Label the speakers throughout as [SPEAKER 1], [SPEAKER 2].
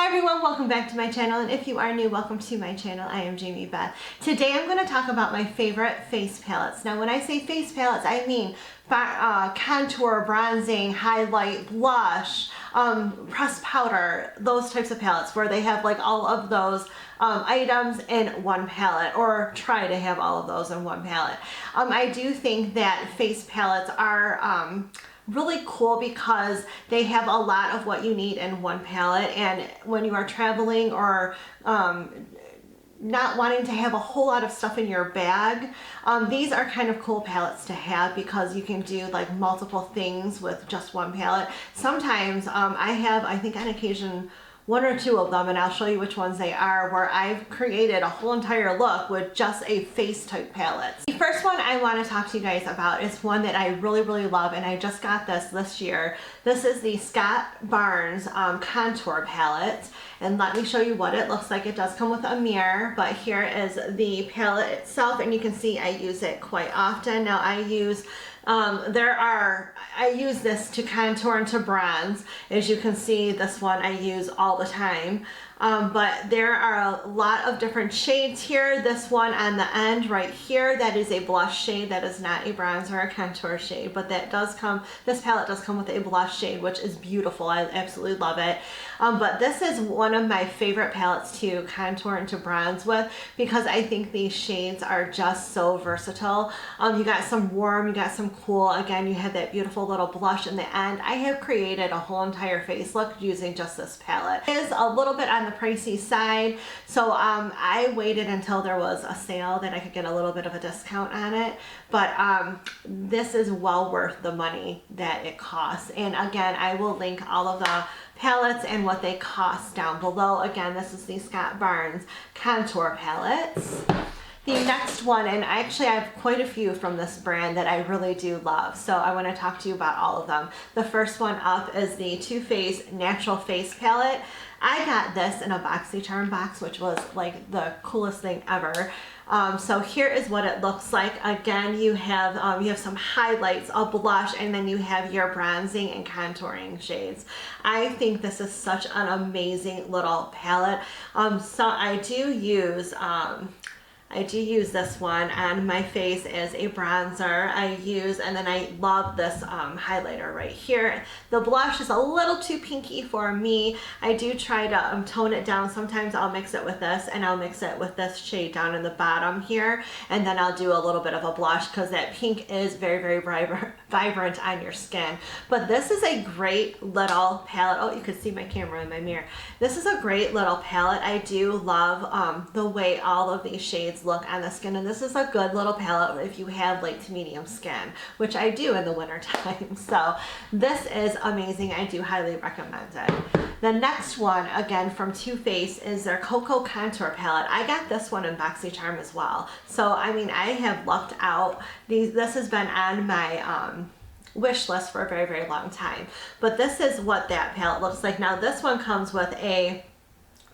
[SPEAKER 1] Hi everyone, welcome back to my channel, and if you are new, welcome to my channel. I am Jamie Beth. Today I'm going to talk about my favorite face palettes. Now when I say face palettes, I mean contour, bronzing, highlight, blush, pressed powder, those types of palettes where they have like all of those items in one palette, or try to have all of those in one palette. I do think that face palettes are really cool because they have a lot of what you need in one palette, and when you are traveling or not wanting to have a whole lot of stuff in your bag, these are kind of cool palettes to have because you can do like multiple things with just one palette. Sometimes I think on occasion, one or two of them, and I'll show you which ones they are, where I've created a whole entire look with just a face type palette. The first one I want to talk to you guys about is one that I really love, and I just got this year. This is the Scott Barnes contour palette, and let me show you what it looks like. It does come with a mirror, but here is the palette itself, and you can see I use it quite often. Now I use I use this to contour and to bronze. As you can see, this one I use all the time. But there are a lot of different shades here. This one on the end right here, that is a blush shade. That is not a bronze or a contour shade, but that does come, this palette does come with a blush shade, which is beautiful. I absolutely love it. But this is one of my favorite palettes to contour and to bronze with because I think these shades are just so versatile. You got some warm, you got some cool. Again, you have that beautiful little blush in the end. I have created a whole entire face look using just this palette. It is a little bit on the pricey side, so I waited until there was a sale that I could get a little bit of a discount on it, but this is well worth the money that it costs. And again, I will link all of the palettes and what they cost down below. Again, this is the Scott Barnes contour palettes. The next one, and actually I have quite a few from this brand that I really do love, so I want to talk to you about all of them. The first one up is the Too Faced Natural Face Palette. I got this in a BoxyCharm box, which was like the coolest thing ever. So here is what it looks like. Again, you have some highlights, a blush, and then you have your bronzing and contouring shades. I think this is such an amazing little palette. So I do use this one on my face as a bronzer. And then I love this highlighter right here. The blush is a little too pinky for me. I do try to tone it down. Sometimes I'll mix it with this, and I'll mix it with this shade down in the bottom here, and then I'll do a little bit of a blush because that pink is very vibrant on your skin. But this is a great little palette. Oh, you can see my camera in my mirror. This is a great little palette. I do love the way all of these shades look on the skin, and this is a good little palette if you have light to medium skin, which I do in the winter time. So this is amazing. I do highly recommend it. The next one, again from Too Faced, is their Cocoa Contour Palette. I got this one in BoxyCharm as well. So I mean, I have lucked out. This has been on my wish list for a very long time. But this is what that palette looks like. Now this one comes with a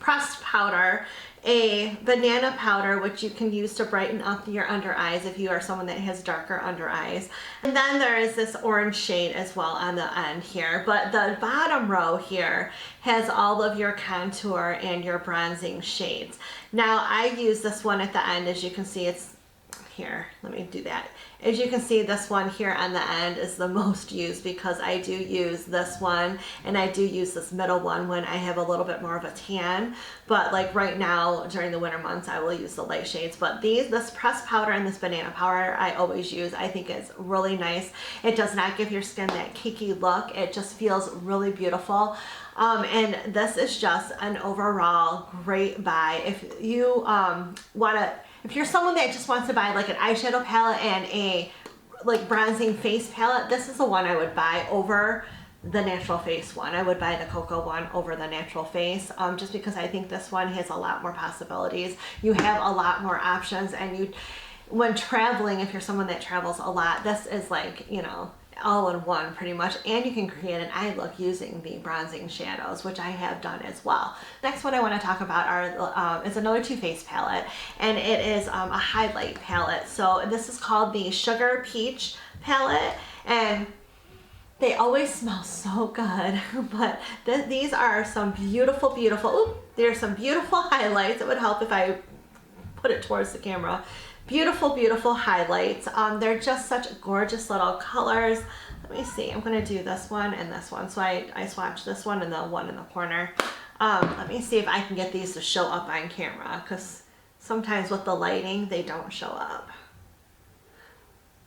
[SPEAKER 1] pressed powder, a banana powder, which you can use to brighten up your under eyes if you are someone that has darker under eyes. And then there is this orange shade as well on the end here. But the bottom row here has all of your contour and your bronzing shades. Now I use this one at the end. As you can see, it's here. Let me do that. As you can see, this one here on the end is the most used because I do use this one, and I do use this middle one when I have a little bit more of a tan. But like right now during the winter months, I will use the light shades. But this pressed powder and this banana powder I always use. I think it's really nice. It does not give your skin that cakey look. It just feels really beautiful. And this is just an overall great buy. If you if you're someone that just wants to buy like an eyeshadow palette and a like bronzing face palette, this is the one I would buy over the natural face one. I would buy the cocoa one over the natural face, just because I think this one has a lot more possibilities. You have a lot more options, and when traveling, if you're someone that travels a lot, this is like, you know, all in one pretty much, and you can create an eye look using the bronzing shadows, which I have done as well. Next one I want to talk about is another Too Faced palette, and it is a highlight palette. So this is called the Sugar Peach palette, and They always smell so good, but these are some beautiful, beautiful, oop, there's some beautiful highlights. It would help if I put it towards the camera. Beautiful, beautiful highlights. They're just such gorgeous little colors. Let me see, I'm gonna do this one and this one. So I swatched this one and the one in the corner. Let me see if I can get these to show up on camera, because sometimes with the lighting, they don't show up.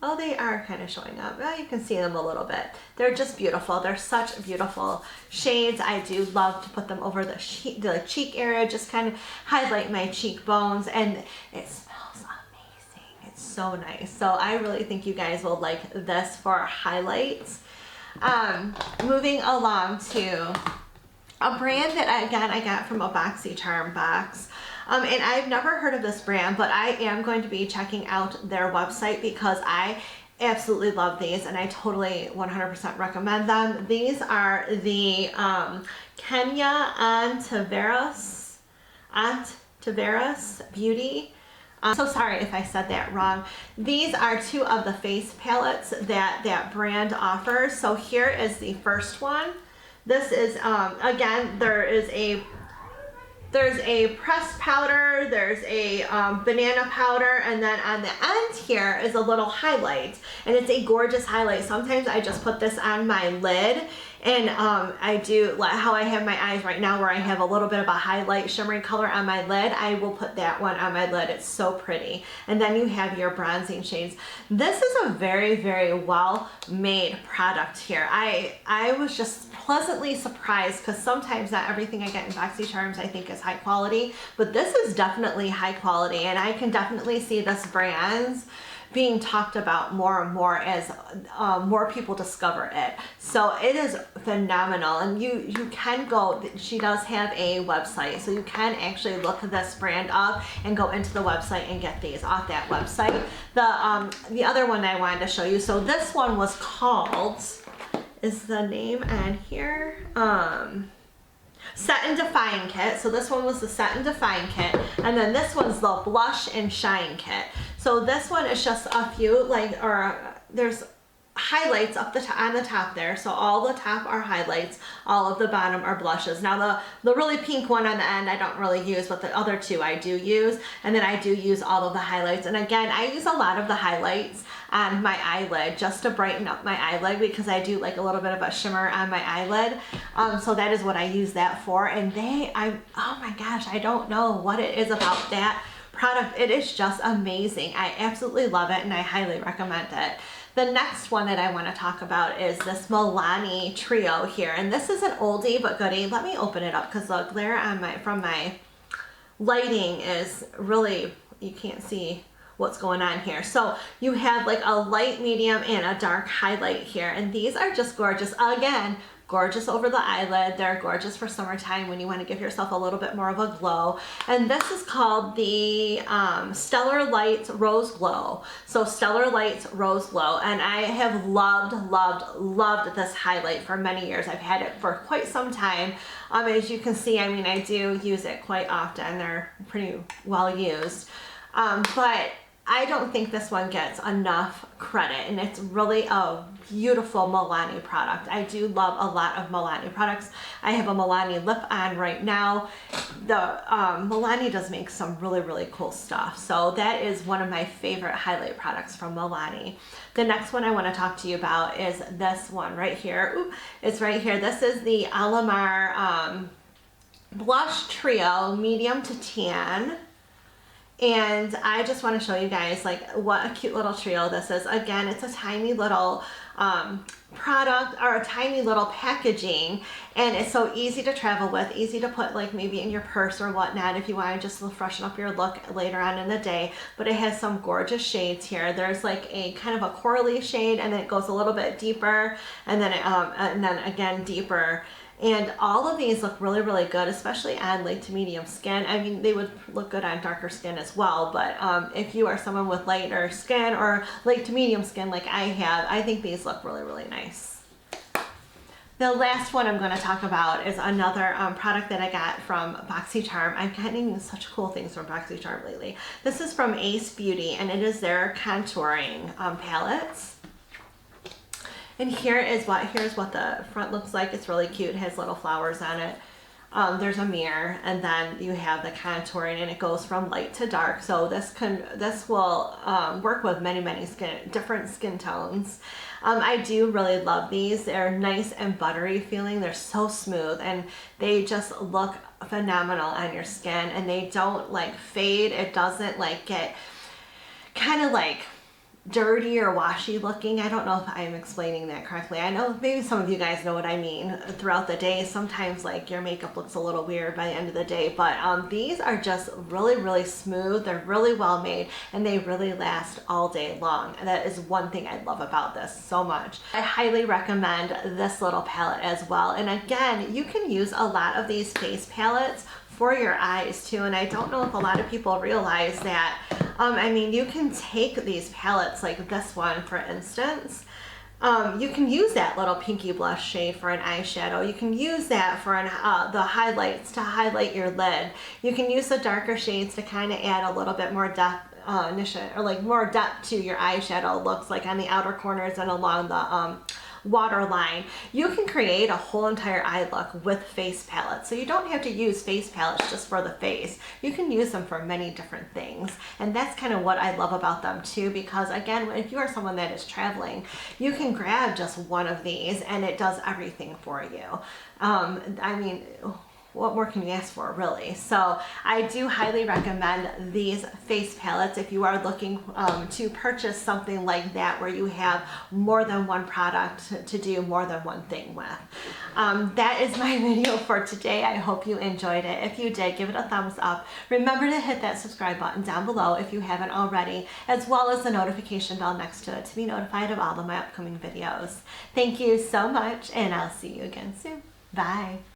[SPEAKER 1] Oh, they are kind of showing up. Well, you can see them a little bit. They're just beautiful. They're such beautiful shades. I do love to put them over the cheek area, just kind of highlight my cheekbones, and it smells amazing. It's so nice. So I really think you guys will like this for highlights. Moving along to a brand that I got from a BoxyCharm box. And I've never heard of this brand, but I am going to be checking out their website because I absolutely love these and I totally 100% recommend them. These are the Kenia Ontiveros Beauty. So sorry if I said that wrong. These are two of the face palettes that brand offers. So here is the first one. This is, again, there's a pressed powder, there's a banana powder, and then on the end here is a little highlight, and it's a gorgeous highlight. Sometimes I just put this on my lid, and I do, how I have my eyes right now where I have a little bit of a highlight shimmery color on my lid, I will put that one on my lid. It's so pretty. And then you have your bronzing shades. This is a very, very well made product here. I was just pleasantly surprised because sometimes not everything I get in BoxyCharms I think is high quality, but this is definitely high quality, and I can definitely see this brand being talked about more and more as more people discover it. So it is phenomenal, and you can go, she does have a website, so you can actually look this brand up and go into the website and get these off that website. The other one I wanted to show you, so this one was called, is the name on here? Set and Define Kit. So this one was the Set and Define Kit, and then this one's the Blush and Shine Kit. So this one is just a few, there's highlights up on the top there. So all the top are highlights, all of the bottom are blushes. Now the really pink one on the end I don't really use, but the other two I do use, and then I do use all of the highlights. And again, I use a lot of the highlights on my eyelid just to brighten up my eyelid because I do like a little bit of a shimmer on my eyelid. So that is what I use that for. And oh my gosh, I don't know what it is about that product. It is just amazing. I absolutely love it and I highly recommend it. The next one that I want to talk about is this Milani trio here. And this is an oldie but goodie. Let me open it up because the glare on from my lighting is really, you can't see what's going on here. So you have like a light, medium, and a dark highlight here. And these are just gorgeous. Again, gorgeous over the eyelid. They're gorgeous for summertime when you want to give yourself a little bit more of a glow. And this is called the Stellar Lights Rose Glow. So Stellar Lights Rose Glow. And I have loved, loved, loved this highlight for many years. I've had it for quite some time. As you can see, I mean, I do use it quite often. They're pretty well used. But I don't think this one gets enough credit, and it's really a beautiful Milani product. I do love a lot of Milani products. I have a Milani lip on right now. Milani does make some really, really cool stuff. So that is one of my favorite highlight products from Milani. The next one I want to talk to you about is this one right here. Ooh, it's right here. This is the Alamar Blush Trio Medium to Tan. And I just want to show you guys like what a cute little trio this is. Again, it's a tiny little product or a tiny little packaging, and it's so easy to travel with, easy to put like maybe in your purse or whatnot if you want to just freshen up your look later on in the day. But it has some gorgeous shades here. There's like a kind of a corally shade, and then it goes a little bit deeper, and then again deeper. And all of these look really, really good, especially on light to medium skin. I mean, they would look good on darker skin as well, but if you are someone with lighter skin or light to medium skin like I have, I think these look really, really nice. The last one I'm going to talk about is another product that I got from BoxyCharm. I'm getting such cool things from BoxyCharm lately. This is from Ace Beauty, and it is their contouring palettes. And here's what the front looks like. It's really cute. It has little flowers on it. There's a mirror, and then you have the contouring, and it goes from light to dark. So this will work with many different skin tones. I do really love these. They're nice and buttery feeling. They're so smooth, and they just look phenomenal on your skin, and they don't like fade. It doesn't like get kind of like dirty or washy looking. I don't know if I'm explaining that correctly. I know maybe some of you guys know what I mean. Throughout the day, sometimes like your makeup looks a little weird by the end of the day, but these are just really smooth. They're really well made, and they really last all day long. And that is one thing I love about this so much. I highly recommend this little palette as well. And again, you can use a lot of these face palettes for your eyes too, and I don't know if a lot of people realize that. I mean, you can take these palettes like this one, for instance. You can use that little pinky blush shade for an eyeshadow. You can use that for the highlights to highlight your lid. You can use the darker shades to kind of add a little bit more depth, or like more depth to your eyeshadow looks, like on the outer corners and along the waterline. You can create a whole entire eye look with face palettes. So you don't have to use face palettes just for the face. You can use them for many different things. And that's kind of what I love about them too, because again, if you are someone that is traveling, you can grab just one of these and it does everything for you. I mean, what more can you ask for, really? So I do highly recommend these face palettes if you are looking to purchase something like that, where you have more than one product to do more than one thing with. That is my video for today. I hope you enjoyed it. If you did, give it a thumbs up. Remember to hit that subscribe button down below if you haven't already, as well as the notification bell next to it to be notified of all of my upcoming videos. Thank you so much, and I'll see you again soon. Bye.